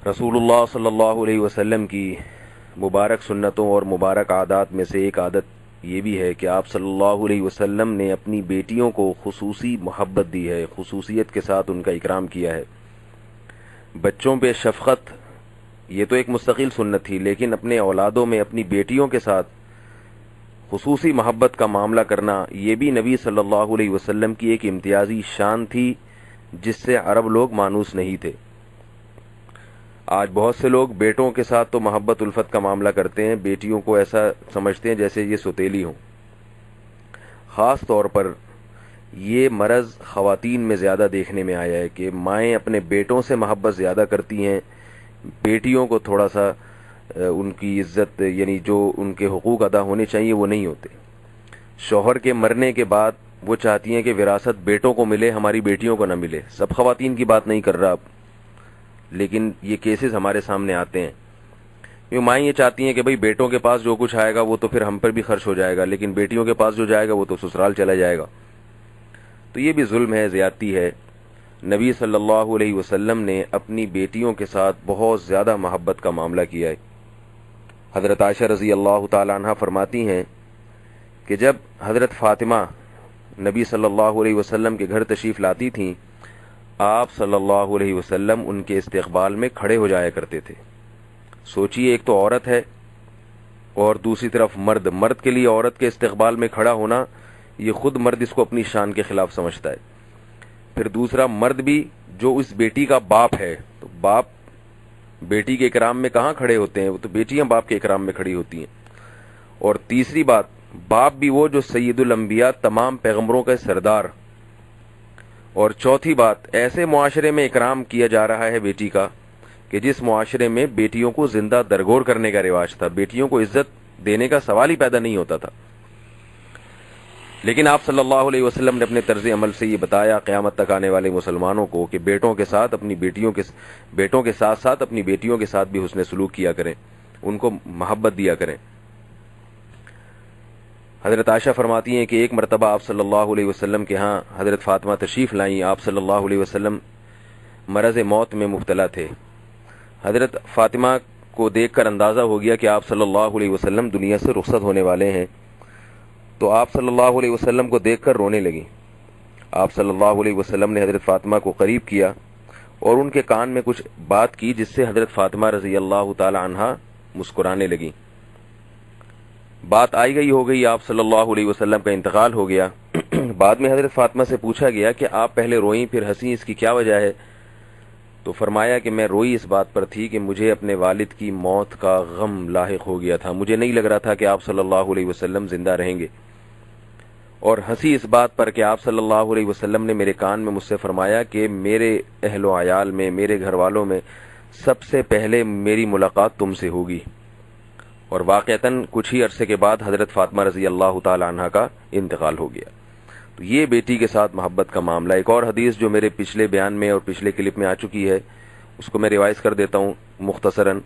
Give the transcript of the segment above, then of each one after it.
रसूलुल्लाह सल्लल्लाहु अलैहि वसल्लम की मुबारक सुन्नतों और मुबारक आदात में से एक आदत ये भी है कि आप सल्लल्लाहु अलैहि वसल्लम ने अपनी बेटियों को खुसूसी मोहब्बत दी है, खुसूसियत के साथ उनका इकराम किया है। बच्चों पे शफ़क़त ये तो एक मुस्तकिल सुन्नत थी, लेकिन अपने औलादों में अपनी बेटियों के साथ खुसूसी मोहब्बत का मामला करना ये भी नबी सल्लल्लाहु अलैहि वसल्लम की एक इम्तियाजी शान थी, जिससे अरब लोग मानूस नहीं थे। आज बहुत से लोग बेटों के साथ तो मोहब्बत उल्फत का मामला करते हैं, बेटियों को ऐसा समझते हैं जैसे ये सौतेली हों। ख़ास तौर पर ये मरज़ ख़वातीन में ज़्यादा देखने में आया है कि माएँ अपने बेटों से मोहब्बत ज़्यादा करती हैं, बेटियों को थोड़ा सा उनकी इज़्ज़त यानी जो उनके हुकूक अदा होने चाहिए वो नहीं होते। शौहर के मरने के बाद वो चाहती हैं कि विरासत बेटों को मिले, हमारी बेटियों को ना मिले। सब ख़वातीन की बात नहीं कर रहा अब, लेकिन ये केसेस हमारे सामने आते हैं। क्योंकि माँ ये चाहती हैं कि भाई बेटों के पास जो कुछ आएगा वो तो फिर हम पर भी खर्च हो जाएगा, लेकिन बेटियों के पास जो जाएगा वो तो ससुराल चला जाएगा। तो ये भी जुल्म है, ज़्यादती है। नबी सल्लल्लाहु अलैहि वसल्लम ने अपनी बेटियों के साथ बहुत ज़्यादा मोहब्बत का मामला किया है। हज़रत आयशा रज़ी अल्लाह ताला अन्हा फरमाती हैं कि जब हज़रत फ़ातिमा नबी सल्लल्लाहु अलैहि वसल्लम के घर तशरीफ़ लाती थीं, आप सल्लल्लाहु अलैहि वसल्लम उनके इस्तक़बाल में खड़े हो जाया करते थे। सोचिए, एक तो औरत है और दूसरी तरफ मर्द के लिए औरत के इस्तक़बाल में खड़ा होना, ये खुद मर्द इसको अपनी शान के खिलाफ समझता है। फिर दूसरा मर्द भी जो उस बेटी का बाप है, तो बाप बेटी के इकराम में कहाँ खड़े होते हैं, वो तो बेटियां बाप के इकराम में खड़ी होती हैं। और तीसरी बात, बाप भी वो जो सैयदुल अंबिया, तमाम पैगंबरों का सरदार। और चौथी बात, ऐसे मुआशरे में इकराम किया जा रहा है बेटी का कि जिस मुआशरे में बेटियों को जिंदा दरगोर करने का रिवाज था, बेटियों को इज्जत देने का सवाल ही पैदा नहीं होता था। लेकिन आप सल्लल्लाहु अलैहि वसल्लम ने अपने तर्ज अमल से ये बताया क़यामत तक आने वाले मुसलमानों को कि बेटों के साथ साथ अपनी बेटियों के साथ भी हुस्न सलूक किया करें, उनको मोहब्बत दिया करें। हज़रत आयशा फरमाती हैं कि एक मरतबा आप सल्लल्लाहु अलैहि वसल्लम के यहाँ हज़रत फ़ातिमा तशरीफ़ लाईं। आप सल्लल्लाहु अलैहि वसल्लम मरज़ मौत में मुब्तला थे। हज़रत फ़ातिमा को देखकर अंदाज़ा हो गया कि आप सल्लल्लाहु अलैहि वसल्लम दुनिया से रुखसत होने वाले हैं, तो आप सल्लल्लाहु अलैहि वसल्लम को देखकर रोने लगी। आप सल्लल्लाहु अलैहि वसल्लम ने हज़रत फ़ातिमा को करीब किया और उनके कान में कुछ बात की, जिससे हज़रत फ़ातिमा रज़ी अल्लाह ताला अन्हा मुस्कुराने लगी। बात आई गई हो गई, आप सल्लल्लाहु अलैहि वसल्लम का इंतकाल हो गया। बाद में हज़रत फ़ातिमा से पूछा गया कि आप पहले रोईं फिर हंसी, इसकी क्या वजह है? तो फरमाया कि मैं रोई इस बात पर थी कि मुझे अपने वालिद की मौत का गम लाहिक हो गया था, मुझे नहीं लग रहा था कि आप सल्लल्लाहु अलैहि वसल्लम जिंदा रहेंगे। और हंसी इस बात पर कि आप सल्लल्लाहु अलैहि वसल्लम ने मेरे कान में मुझसे फरमाया कि मेरे अहलो आयाल में, मेरे घर वालों में सबसे पहले मेरी मुलाकात तुमसे होगी। और वाक़अतन कुछ ही अरसे के बाद हज़रत फ़ातिमा रज़ी अल्लाह ताला अन्हा का इंतकाल हो गया। तो ये बेटी के साथ मोहब्बत का मामला। एक और हदीस जो मेरे पिछले बयान में और पिछले क्लिप में आ चुकी है, उसको मैं रिवाइज कर देता हूँ मुख्तसरन,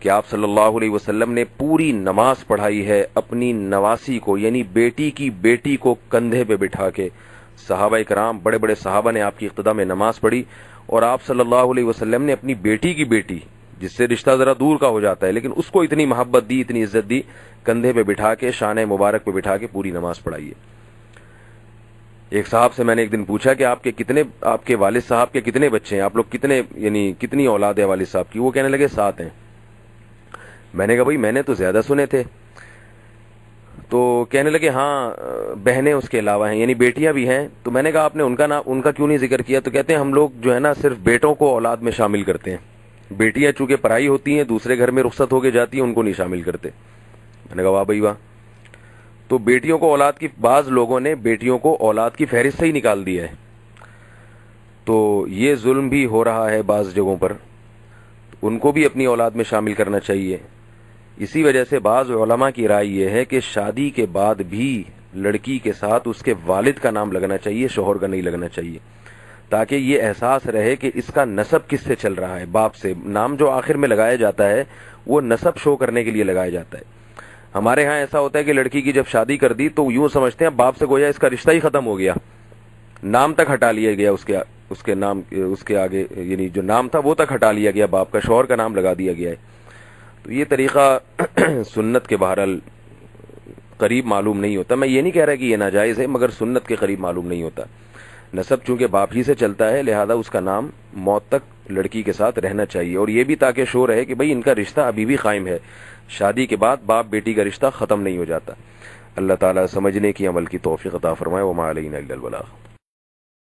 कि आप सल्लल्लाहु अलैहि वसल्लम ने पूरी नमाज पढ़ाई है अपनी नवासी को, यानी बेटी की बेटी को कंधे पे बिठा के। सहाबा कराम, बड़े बड़े सहाबा ने आपकी इक़्तिदा में नमाज पढ़ी, और आप सल्लल्लाहु अलैहि वसल्लम ने अपनी बेटी की बेटी, जिससे रिश्ता ज़रा दूर का हो जाता है, लेकिन उसको इतनी मोहब्बत दी, इतनी इज्जत दी, कंधे पे बिठा के, शाने मुबारक पे बिठा के पूरी नमाज पढ़ाई है। एक साहब से मैंने एक दिन पूछा कि आपके वालिद साहब के कितने बच्चे हैं, आप लोग कितनी औलाद है वालिद साहब की? वो कहने लगे 7 हैं। मैंने कहा भाई मैंने तो ज्यादा सुने थे। तो कहने लगे हाँ, बहनें उसके अलावा हैं, यानी बेटियां भी हैं। तो मैंने कहा आपने उनका क्यों नहीं जिक्र किया? तो कहते हैं हम लोग जो है ना सिर्फ बेटों को औलाद में शामिल करते हैं, बेटियां चूंकि पराई होती हैं, दूसरे घर में रुखसत होके जाती हैं, उनको नहीं शामिल करते। मैंने कहा वाह भाई वाह। तो बेटियों को औलाद की, बाज लोगों ने बेटियों को औलाद की फहरिस्त से ही निकाल दिया है। तो ये जुल्म भी हो रहा है बाज जगहों पर, उनको भी अपनी औलाद में शामिल करना चाहिए। इसी वजह से बाज उलमा की राय ये है कि शादी के बाद भी लड़की के साथ उसके वालिद का नाम लगना चाहिए, शोहर का नहीं लगना चाहिए, ताकि ये एहसास रहे कि इसका नसब किससे चल रहा है, बाप से। नाम जो आखिर में लगाया जाता है वो नसब शो करने के लिए लगाया जाता है। हमारे यहाँ ऐसा होता है कि लड़की की जब शादी कर दी तो यूं समझते हैं बाप से गोया इसका रिश्ता ही खत्म हो गया, نام تک ہٹا لیا گیا، اس کے نام اس کے آگے یعنی جو نام تھا وہ تک ہٹا لیا گیا، باپ کا، شوہر کا نام لگا دیا گیا ہے. تو یہ طریقہ سنت کے بہرحال قریب معلوم نہیں ہوتا. میں یہ نہیں کہہ رہا کہ یہ ناجائز ہے، مگر سنت کے قریب معلوم نہیں ہوتا. نسب چونکہ باپ ہی سے چلتا ہے، لہذا اس کا نام موت تک لڑکی کے ساتھ رہنا چاہیے. اور یہ بھی تاکہ شور ہے کہ بھئی ان کا رشتہ ابھی بھی قائم ہے، شادی کے بعد باپ بیٹی کا رشتہ ختم نہیں ہو جاتا. اللہ تعالیٰ سمجھنے کی، عمل کی توفیق عطا فرمائے. وما علینا الا البلاغ.